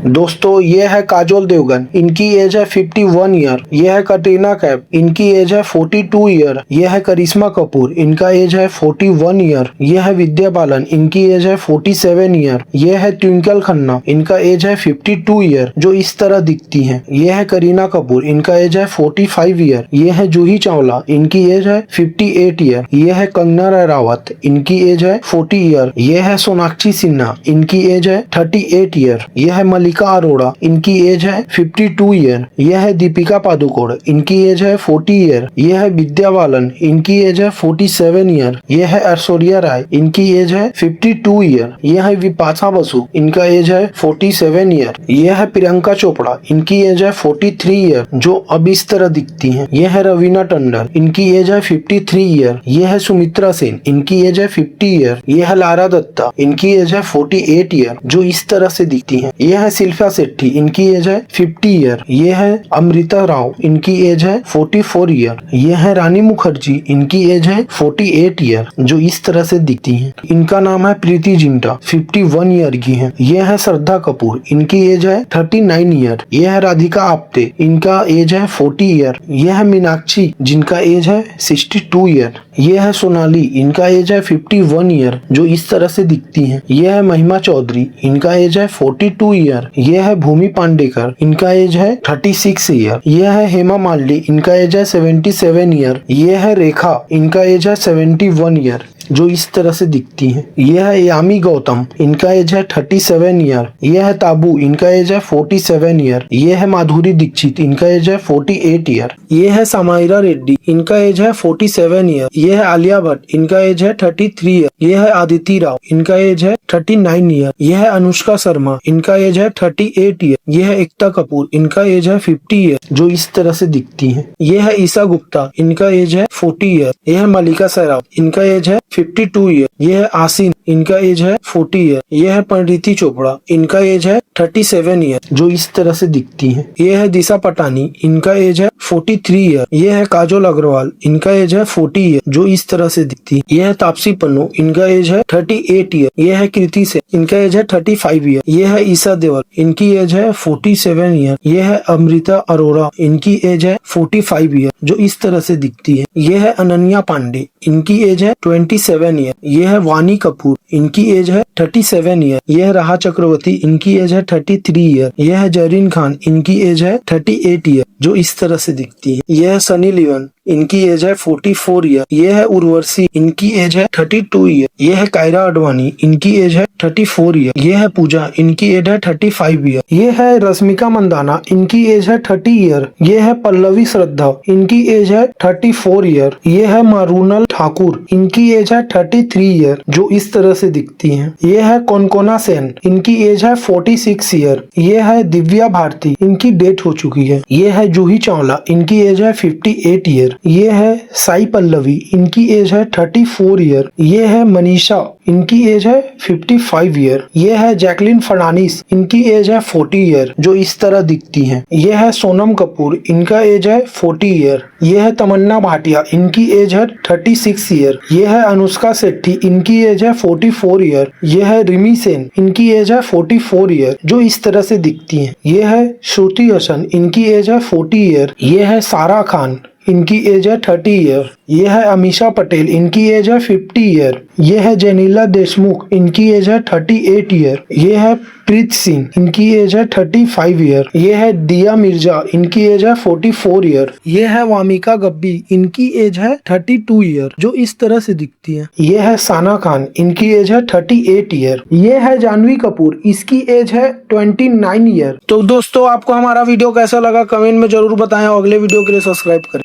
दोस्तों ये है काजोल देवगन, इनकी एज है 51 ईयर। ये है कटरीना कैफ, इनकी एज है 42 ईयर। ये है करिश्मा कपूर, इनका एज है 41 ईयर। ये है विद्या बालन, इनकी एज है 47 ईयर। ये है ट्विंकल खन्ना, इनका एज है 52 ईयर, जो इस तरह दिखती हैं। ये है करीना कपूर, इनका एज है 45 ईयर। ये है जूही चावला, इनकी एज है 58 ईयर। ये है कंगना रनावत, इनकी एज है 40 ईयर। ये है सोनाक्षी सिन्हा, इनकी एज है 38 ईयर। यह है मलिका अरोड़ा, इनकी एज है 52 ईयर। यह है दीपिका पादुकोण, इनकी एज है 40 ईयर। यह है विद्या बालन, इनकी एज है 47 ईयर। यह है ऐश्वर्या राय, इनकी एज है 52 ईयर। यह है विपाशा बसु, इनका एज है 47 ईयर। यह है प्रियंका चोपड़ा, इनकी एज है 43 ईयर, जो अब इस तरह दिखती हैं। यह है रवीना टंडन, इनकी एज है 53 ईयर। यह है सुमित्रा सेन, इनकी एज है 50 ईयर। यह है लारा दत्ता, इनकी एज है 48 ईयर, जो इस तरह से दिखती हैं। यह है शिल्पा शेट्टी, इनकी एज है 50 ईयर। यह है अमृता राव, इनकी एज है 44 ईयर। यह है रानी मुखर्जी, इनकी एज है 48 ईयर, जो इस तरह से दिखती हैं। इनका नाम है प्रीति जिंटा, 51 ईयर की है। यह है श्रद्धा कपूर, इनकी एज है 39 ईयर। यह है राधिका आप्टे, इनका एज है 40 ईयर। यह है मीनाक्षी, जिनका एज है 62 ईयर। यह है सोनाली, इनका एज है 51 ईयर, जो इस तरह से दिखती हैं। यह है महिमा चौधरी, इनका एज है 42 ईयर। यह है भूमि पांडेकर, इनका एज है 36 ईयर। यह है हेमा मालिनी, इनका एज है 77 ईयर। यह है रेखा, इनका एज है 71 ईयर, जो इस तरह से दिखती हैं। यह है यामी गौतम, इनका एज है 37 ईयर। यह है ताबू, इनका एज है 47 ईयर। यह है माधुरी दीक्षित, इनका एज है 48 ईयर। यह है समायरा रेड्डी, इनका एज है 47 ईयर। यह है आलिया भट्ट, इनका एज है 33 ईयर। यह है आदिति राव, इनका एज है 39 ईयर। यह है अनुष्का शर्मा, इनका एज है 38 ईयर। यह है एकता कपूर, इनका एज है 50 ईयर, जो इस तरह से दिखती हैं। यह है ईशा गुप्ता, इनका एज है 40 ईयर। यह है मलिका शेरावत, इनका एज है 52 ईयर। यह है आसिन, इनका एज है 40 ईयर। यह है परिणीति चोपड़ा, इनका एज है 37 ईयर, जो इस तरह से दिखती हैं। यह है दिशा पटानी, इनका एज है 43 ईयर। यह है काजोल अग्रवाल, इनका एज है 40 ईयर, जो इस तरह से दिखती है। यह है तापसी पन्नू, इनका एज है 38 ईयर। यह है कृति सेन, इनका एज है 35 ईयर। यह है ईशा देवल, इनकी एज है 47 ईयर। यह है अमृता अरोड़ा, इनकी एज है 45 ईयर, जो इस तरह से दिखती है। यह है अनन्या पांडे, इनकी एज है 27 ईयर। यह है वानी कपूर, इनकी एज है 37 ईयर। यह है राहा चक्रवर्ती, इनकी एज है 33 ईयर। यह है जरीन खान, इनकी एज है 38 ईयर, जो इस तरह से दिखती है। यह है सनी लियोन, इनकी एज है 44 ईयर। यह है उर्वशी, इनकी एज है 32 ईयर। यह है कायरा आडवाणी, इनकी एज है 34 ईयर। यह है पूजा, इनकी एज है 35 ईयर। यह है रश्मिका मंदाना, इनकी एज है 30 ईयर। यह है पल्लवी श्रद्धा, इनकी एज है 34 ईयर। यह है मारूनल ठाकुर, इनकी एज है 33 ईयर, जो इस तरह से दिखती हैं। यह है कोनकोना सेन, इनकी एज है 46 ईयर। यह है दिव्या भारती, इनकी डेथ हो चुकी है। यह है जूही चावला, इनकी एज है 58 ईयर। ये है साई पल्लवी, इनकी एज है 34 ईयर। ये है मनीषा, इनकी एज है 55 ईयर। ये है जैकलिन फर्नांडिस, इनकी एज है 40 ईयर, जो इस तरह दिखती हैं। ये है सोनम कपूर, इनका एज है 40 ईयर। ये है तमन्ना भाटिया, इनकी एज है 36 ईयर। ये है अनुष्का शेट्टी, इनकी एज है 44 ईयर। ये है रिमी सेन, इनकी एज है 44 ईयर, जो इस तरह से दिखती हैं। ये है श्रुति हसन, इनकी एज है 40 ईयर। ये है सारा खान, इनकी एज है 30 ईयर। यह है अमीषा पटेल, इनकी एज है 50 ईयर। यह है जेनिला देशमुख, इनकी एज है 38 ईयर। यह है प्रीत सिंह, इनकी एज है 35 ईयर। यह है दिया मिर्जा, इनकी एज है 44 ईयर। यह है वामिका गब्बी, इनकी एज है 32 ईयर, जो इस तरह से दिखती है। यह है साना खान, इनकी एज है 38 ईयर। यह है जानवी कपूर, इसकी एज है 29 ईयर। तो दोस्तों आपको हमारा वीडियो कैसा लगा कमेंट में जरूर बताएं और अगले वीडियो के लिए सब्सक्राइब करें।